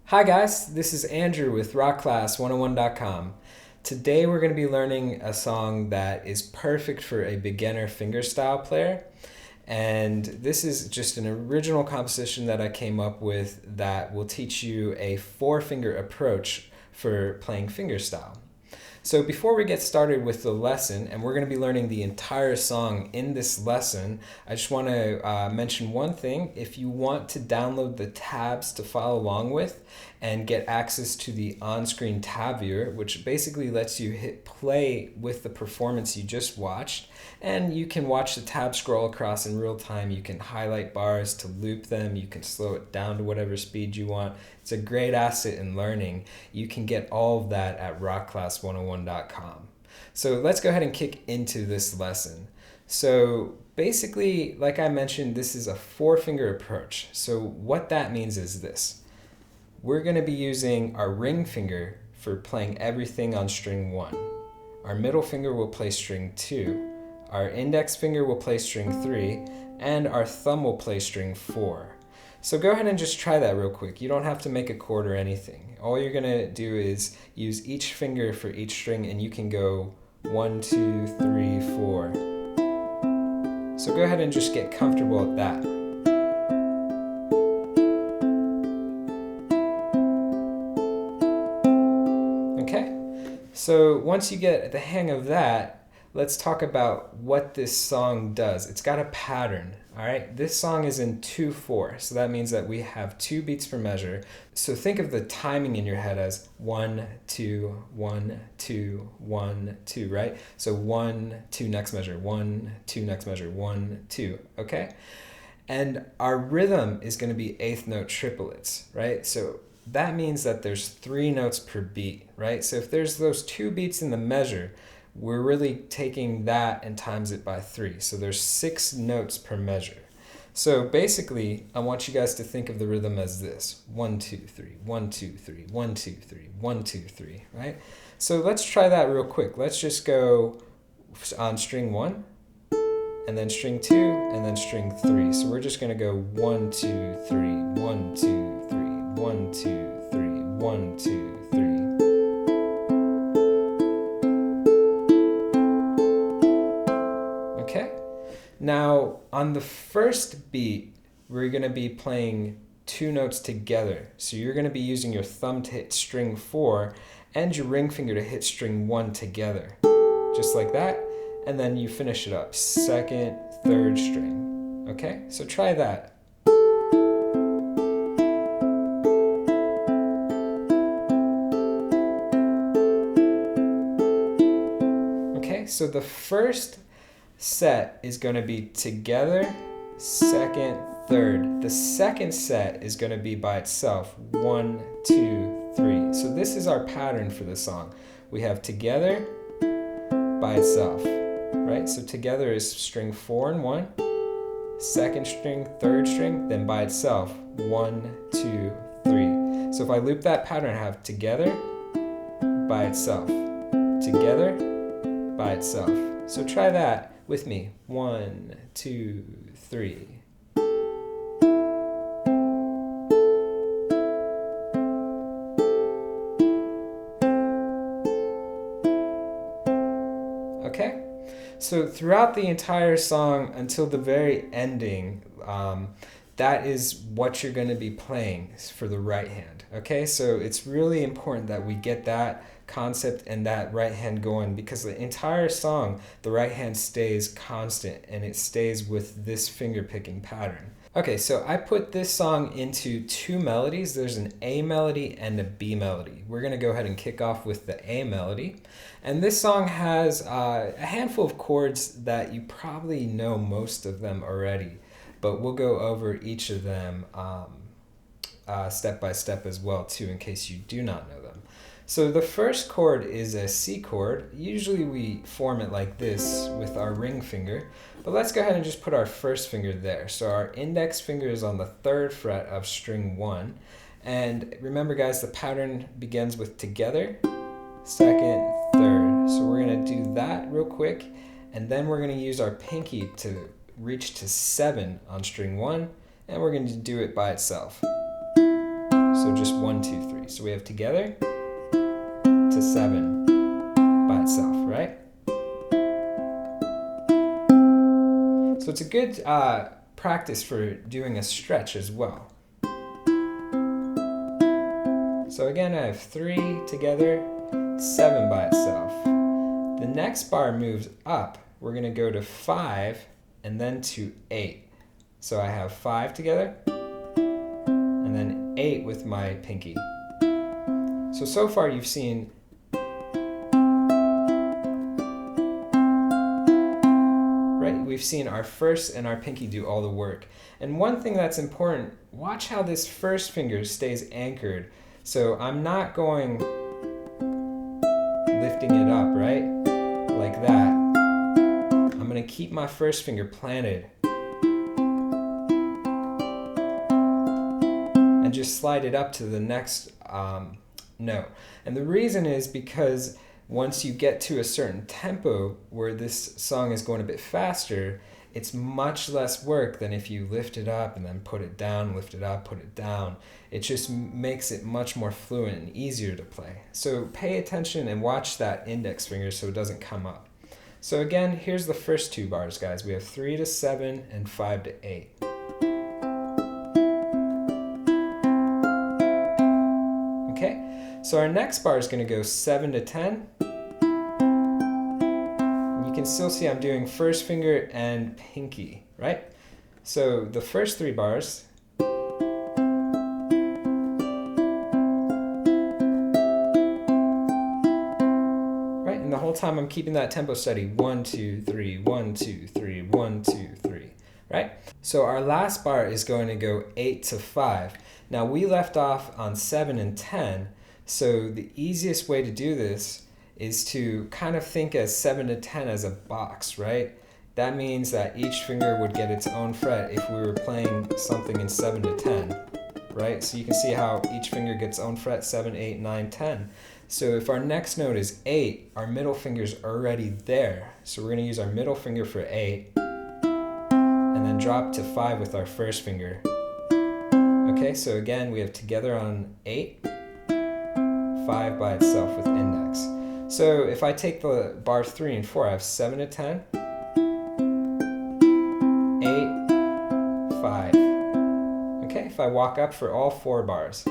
Hi guys, this is Andrew with rockclass101.com. Today we're going to be learning a song that is perfect for a beginner fingerstyle player. And this is just an original composition that I came up with that will teach you a 4-finger approach for playing fingerstyle. So before we get started with the lesson, and we're going to be learning the entire song in this lesson, I just want to mention one thing. If you want to download the tabs to follow along with and get access to the on-screen tab viewer, which basically lets you hit play with the performance you just watched, and you can watch the tab scroll across in real time. You can highlight bars to loop them. You can slow it down to whatever speed you want. It's a great asset in learning. You can get all of that at rockclass101.com. So let's go ahead and kick into this lesson. So basically, like I mentioned, this is a 4-finger approach. So what that means is this. We're going to be using our ring finger for playing everything on string 1. Our middle finger will play string 2. Our index finger will play string 3. And our thumb will play string 4. So go ahead and just try that real quick. You don't have to make a chord or anything. All you're going to do is use each finger for each string, and you can go 1, 2, 3, 4. So go ahead and just get comfortable at that. Okay, so once you get the hang of that, let's talk about what this song does. It's got a pattern. All right, this song is in 2/4, so that means that we have 2 beats per measure. So think of the timing in your head as 1, 2, 1, 2, 1, 2, right? So 1, 2, next measure, 1, 2, next measure, 1, 2, okay? And our rhythm is going to be 8th note triplets, right? So that means that there's 3 notes per beat, right? So if there's those 2 beats in the measure, we're really taking that and times it by 3. So there's 6 notes per measure. So basically, I want you guys to think of the rhythm as this. 1, 2, 3, 1, 2, 3, 1, 2, 3, 1, 2, 3, right? So let's try that real quick. Let's just go on string 1, and then string 2, and then string 3. So we're just going to go 1, 2, 3, 1, 2, 3, 1, 2, 3, 1, 2, 3. Now, on the first beat, we're going to be playing 2 notes together. So you're going to be using your thumb to hit string 4 and your ring finger to hit string 1 together. Just like that. And then you finish it up. 2nd, 3rd string. Okay? So try that. Okay, so the first set is going to be together, 2nd, 3rd. The second set is going to be by itself, 1, 2, 3. So this is our pattern for the song. We have together, by itself, right? So together is string 4 and 1, 2nd string, 3rd string, then by itself, 1, 2, 3. So if I loop that pattern, I have together, by itself, together, by itself. So try that with me. 1, 2, 3. Okay? So throughout the entire song until the very ending, that is what you're going to be playing for the right hand. Okay? So it's really important that we get that concept and that right hand going, because the entire song, the right hand stays constant and it stays with this finger picking pattern. Okay, so I put this song into 2 melodies. There's an A melody and a B melody. We're going to go ahead and kick off with the A melody. And this song has a handful of chords that you probably know most of them already, but we'll go over each of them step by step as well too, in case you do not know them. So the first chord is a C chord. Usually we form it like this with our ring finger, but let's go ahead and just put our first finger there. So our index finger is on the 3rd fret of string 1. And remember guys, the pattern begins with together, 2nd, 3rd. So we're going to do that real quick, and then we're going to use our pinky to reach to 7 on string 1, and we're going to do it by itself. So just 1, 2, 3. So we have together to 7 by itself, right? So it's a good practice for doing a stretch as well. So again, I have 3 together, 7 by itself. The next bar moves up. We're going to go to 5 and then to 8. So I have 5 together and then 8 with my pinky. So far you've seen we've seen our first and our pinky do all the work. And one thing that's important, watch how this first finger stays anchored. So I'm not going lifting it up, right? Like that. I'm going to keep my first finger planted. And just slide it up to the next note. And the reason is because once you get to a certain tempo where this song is going a bit faster, it's much less work than if you lift it up and then put it down, lift it up, put it down. It just makes it much more fluent and easier to play. So pay attention and watch that index finger so it doesn't come up. So again, here's the first 2 bars, guys. We have 3 to 7 and 5 to 8. Okay, so our next bar is going to go 7 to 10. You can still see I'm doing first finger and pinky, right? So the first 3 bars, right? And the whole time I'm keeping that tempo steady. 1, 2, 3, 1, 2, 3, 1, 2, 3, right? So our last bar is going to go 8 to 5. Now we left off on 7 and 10, so the easiest way to do this is to kind of think as 7 to 10 as a box, right? That means that each finger would get its own fret if we were playing something in 7 to 10, right? So you can see how each finger gets its own fret, 7, 8, 9, 10. So if our next note is 8, our middle finger's already there. So we're going to use our middle finger for 8, and then drop to 5 with our first finger. Okay, so again, we have together on 8, 5 by itself with index. So if I take the bar 3 and 4, I have 7 to 10, 8, 5. Okay, if I walk up for all 4 bars.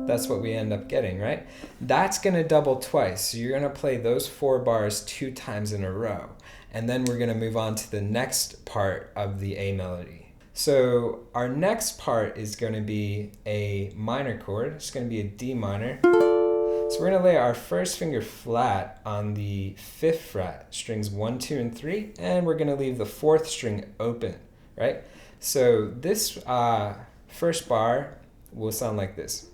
That's what we end up getting, right? That's going to double twice. So you're going to play those 4 bars 2 times in a row. And then we're going to move on to the next part of the A melody. So our next part is going to be a minor chord. It's going to be a D minor. So we're going to lay our first finger flat on the 5th fret, strings 1, 2, and 3, and we're going to leave the 4th string open, right? So this first bar will sound like this.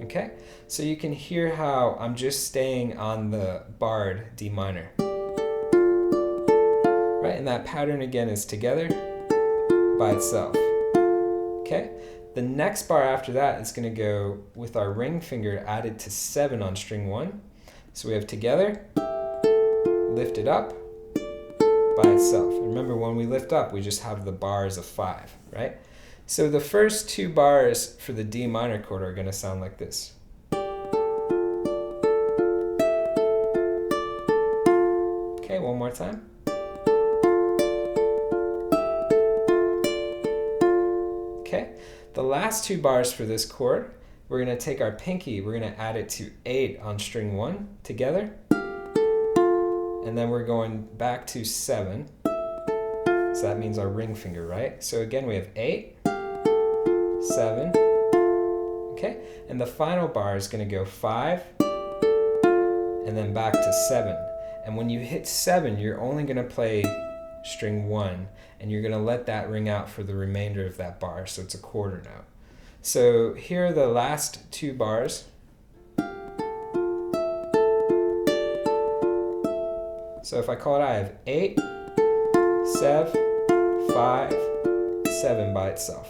Okay, so you can hear how I'm just staying on the barred D minor. Right, and that pattern again is together by itself. Okay, the next bar after that is going to go with our ring finger added to 7 on string 1. So we have together, lift it up by itself. Remember, when we lift up, we just have the bars of 5, right? So the first 2 bars for the D minor chord are going to sound like this. Okay, one more time. Okay, the last 2 bars for this chord, we're going to take our pinky, we're going to add it to 8 on string 1 together, and then we're going back to 7. So that means our ring finger, right? So again, we have 8, 7, okay? And the final bar is going to go 5, and then back to 7. And when you hit 7, you're only going to play string 1, and you're going to let that ring out for the remainder of that bar, so it's a quarter note. So here are the last 2 bars. So if I call it out, I have 8, 7, 5, 7 by itself.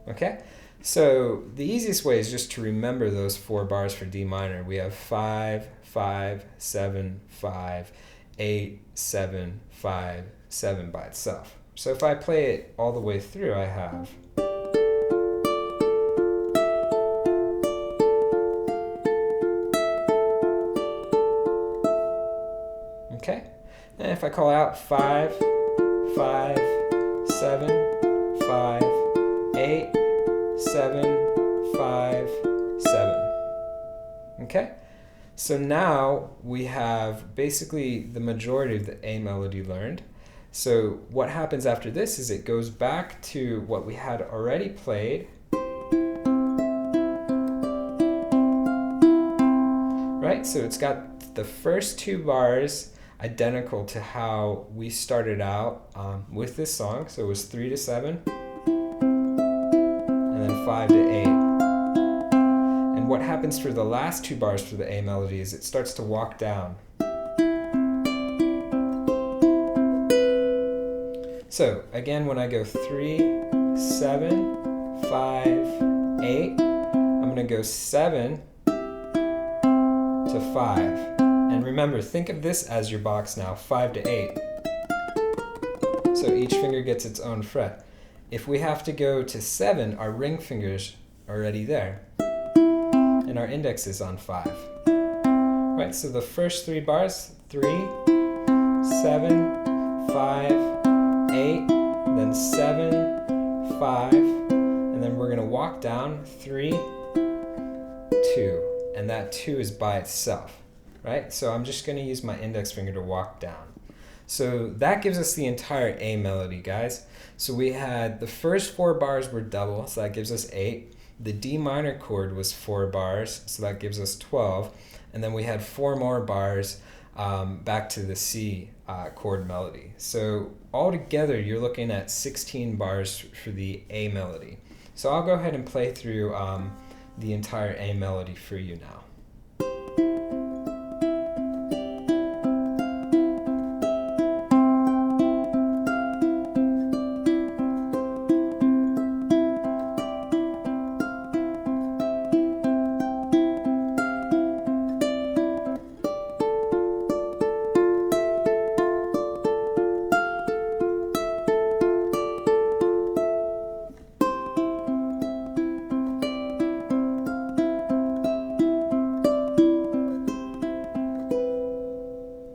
Okay? So the easiest way is just to remember those 4 bars for D minor. We have 5, 5, 7, 5, 8, 7, 5, 7 by itself. So if I play it all the way through, I have okay? And if I call out 5, 5, 7, 5, 8, 7, 5, 7. Okay? So now we have basically the majority of the A melody learned. So what happens after this is it goes back to what we had already played. Right? So it's got the first 2 bars identical to how we started out with this song. So it was 3 to 7, and then 5 to 8. And what happens for the last 2 bars for the A melody is it starts to walk down. So again, when I go 3, 7, 5, 8, I'm going to go 7 to 5. And remember, think of this as your box now, 5 to 8. So each finger gets its own fret. If we have to go to 7, our ring finger's already there. And our index is on 5. Right, so the first 3 bars, 3, 7, 5, 8, then 7, 5, and then we're going to walk down 3, 2, and that 2 is by itself. Right? So I'm just going to use my index finger to walk down. So that gives us the entire A melody, guys. So we had the first 4 bars were double, so that gives us 8. The D minor chord was 4 bars, so that gives us 12. And then we had 4 more bars back to the C chord melody. So altogether, you're looking at 16 bars for the A melody. So I'll go ahead and play through the entire A melody for you now.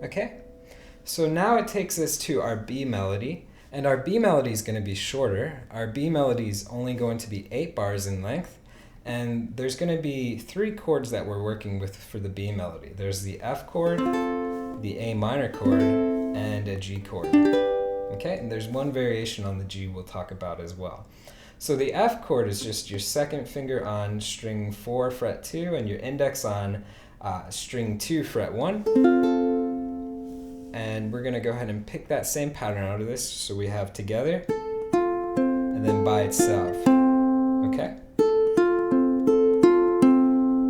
Okay, so now it takes us to our B melody, and our B melody is going to be shorter. Our B melody is only going to be 8 bars in length, and there's going to be 3 chords that we're working with for the B melody. There's the F chord, the A minor chord, and a G chord. Okay, and there's one variation on the G we'll talk about as well. So the F chord is just your second finger on string 4, fret 2, and your index on string 2, fret 1. And we're going to go ahead and pick that same pattern out of this. So we have together, and then by itself. Okay?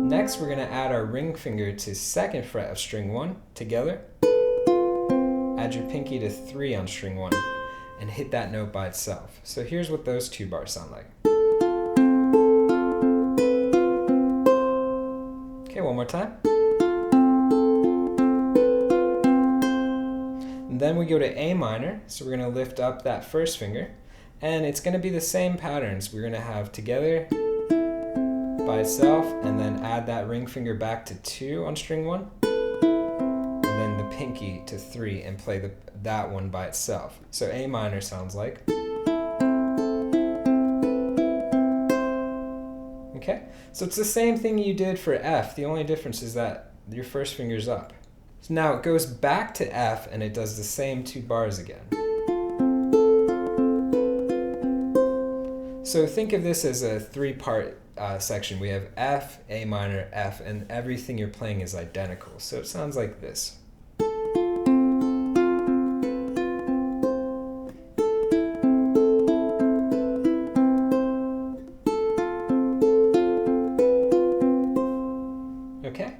Next, we're going to add our ring finger to 2nd fret of string 1, together. Add your pinky to 3 on string 1, and hit that note by itself. So here's what those 2 bars sound like. Okay, one more time. And then we go to A minor, so we're going to lift up that first finger, and it's going to be the same patterns. We're going to have together, by itself, and then add that ring finger back to 2 on string 1, and then the pinky to 3, and play that one by itself. So A minor sounds like. Okay, so it's the same thing you did for F. The only difference is that your first finger's up. So now it goes back to F, and it does the same 2 bars again. So think of this as a 3-part section. We have F, A minor, F, and everything you're playing is identical. So it sounds like this. Okay?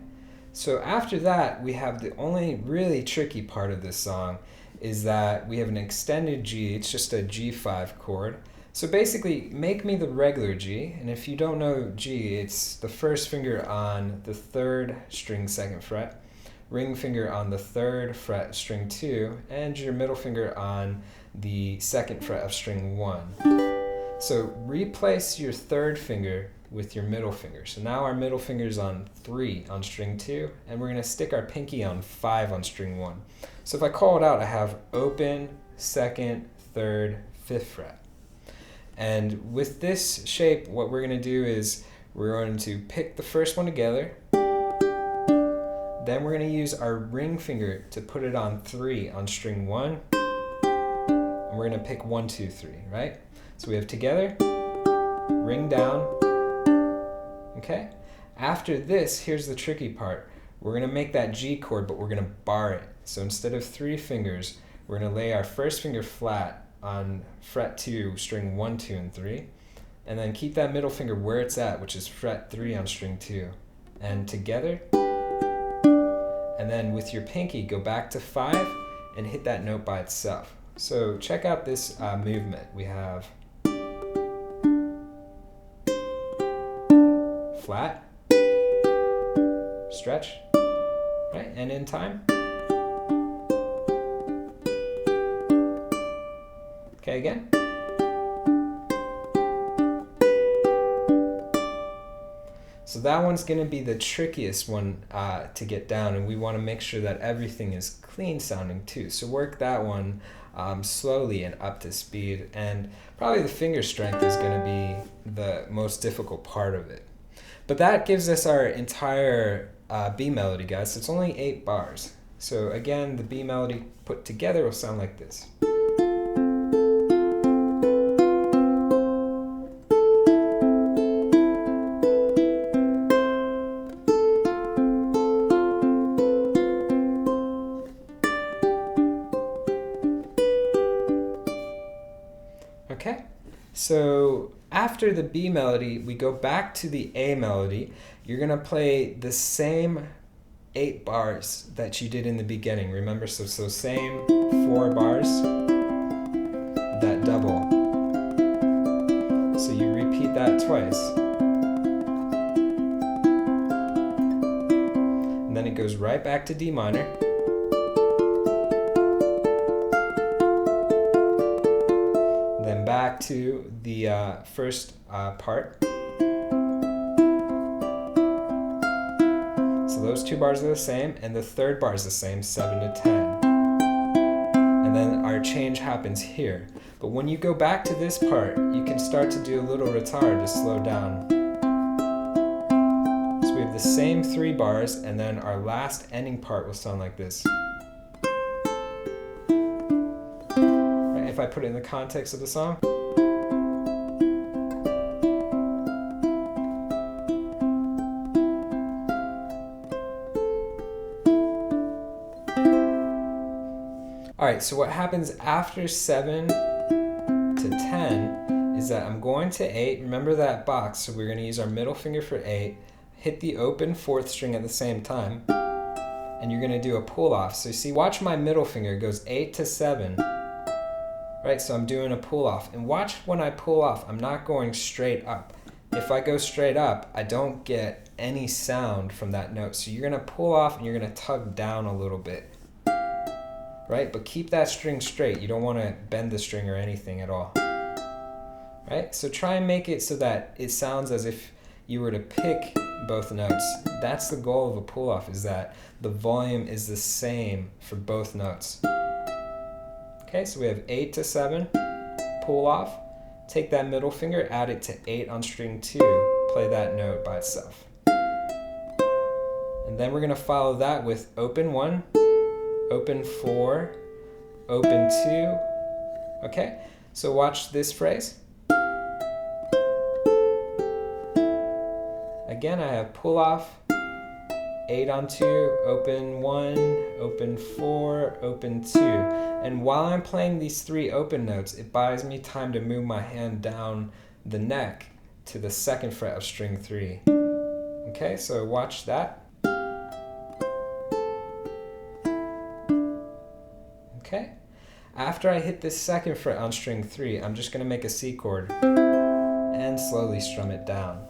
So after that, we have the only really tricky part of this song is that we have an extended G. It's just a G5 chord. So basically, make me the regular G, and if you don't know G, it's the first finger on the 3rd string 2nd fret, ring finger on the 3rd fret string 2, and your middle finger on the 2nd fret of string 1. So replace your 3rd finger with your middle finger. So now our middle finger is on 3 on string 2, and we're going to stick our pinky on 5 on string 1. So if I call it out, I have open, 2nd, 3rd, 5th fret. And with this shape, what we're going to do is we're going to pick the first one together. Then we're going to use our ring finger to put it on 3 on string 1. And we're going to pick 1, 2, 3, right? So we have together, ring down. Okay? After this, here's the tricky part. We're going to make that G chord, but we're going to bar it. So instead of 3 fingers, we're going to lay our first finger flat on fret 2, string 1, 2, and 3, and then keep that middle finger where it's at, which is fret 3 on string 2, and together, and then with your pinky go back to 5 and hit that note by itself. So check out this movement. We have flat, stretch, right, and in time. Okay, again. So that one's going to be the trickiest one to get down, and we want to make sure that everything is clean sounding too. So work that one slowly and up to speed, and probably the finger strength is going to be the most difficult part of it. But that gives us our entire B melody, guys. So it's only 8 bars. So again, the B melody put together will sound like this. Okay, so after the B melody, we go back to the A melody. You're going to play the same 8 bars that you did in the beginning. Remember, so same 4 bars, that double. So you repeat that twice. And then it goes right back to D minor. Then back to the first part. So those 2 bars are the same, and the 3rd bar is the same, 7 to 10. And then our change happens here. But when you go back to this part, you can start to do a little retard to slow down. So we have the same 3 bars, and then our last ending part will sound like this. If I put it in the context of the song. Alright, so what happens after 7 to 10 is that I'm going to 8. Remember that box, so we're going to use our middle finger for 8, hit the open 4th string at the same time, and you're going to do a pull off. So you see, watch my middle finger, it goes 8 to 7. Right, so I'm doing a pull off, and watch when I pull off, I'm not going straight up. If I go straight up, I don't get any sound from that note. So you're gonna pull off and you're gonna tug down a little bit, right? But keep that string straight. You don't wanna bend the string or anything at all, right? So try and make it so that it sounds as if you were to pick both notes. That's the goal of a pull off, is that the volume is the same for both notes. Okay, so we have 8 to 7, pull off, take that middle finger, add it to 8 on string 2, play that note by itself. And then we're going to follow that with open 1, open 4, open 2. Okay, so watch this phrase. Again, I have pull off, 8 on 2, open 1, open 4, open 2. And while I'm playing these 3 open notes, it buys me time to move my hand down the neck to the 2nd fret of string 3. Okay, so watch that. Okay, After I hit this second fret on string 3, I'm just going to make a C chord and slowly strum it down.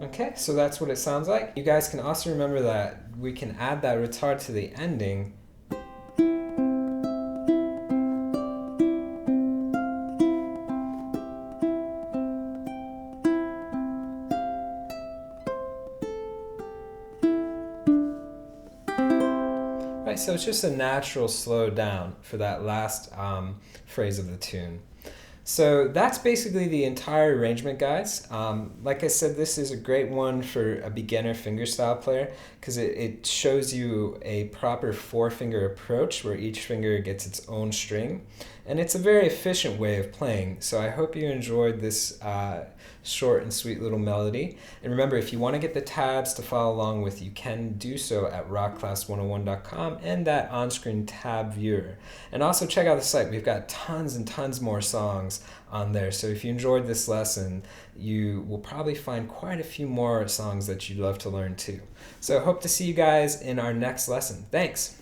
Okay, so that's what it sounds like. You guys can also remember that we can add that retard to the ending. Right, so it's just a natural slow down for that last phrase of the tune. So that's basically the entire arrangement, guys. Like I said, this is a great one for a beginner fingerstyle player because it shows you a proper 4-finger approach where each finger gets its own string. And it's a very efficient way of playing. So I hope you enjoyed this short and sweet little melody. And remember, if you want to get the tabs to follow along with, you can do so at rockclass101.com and that on-screen tab viewer. And also check out the site. We've got tons and tons more songs on there. So if you enjoyed this lesson, you will probably find quite a few more songs that you'd love to learn too. So hope to see you guys in our next lesson. Thanks.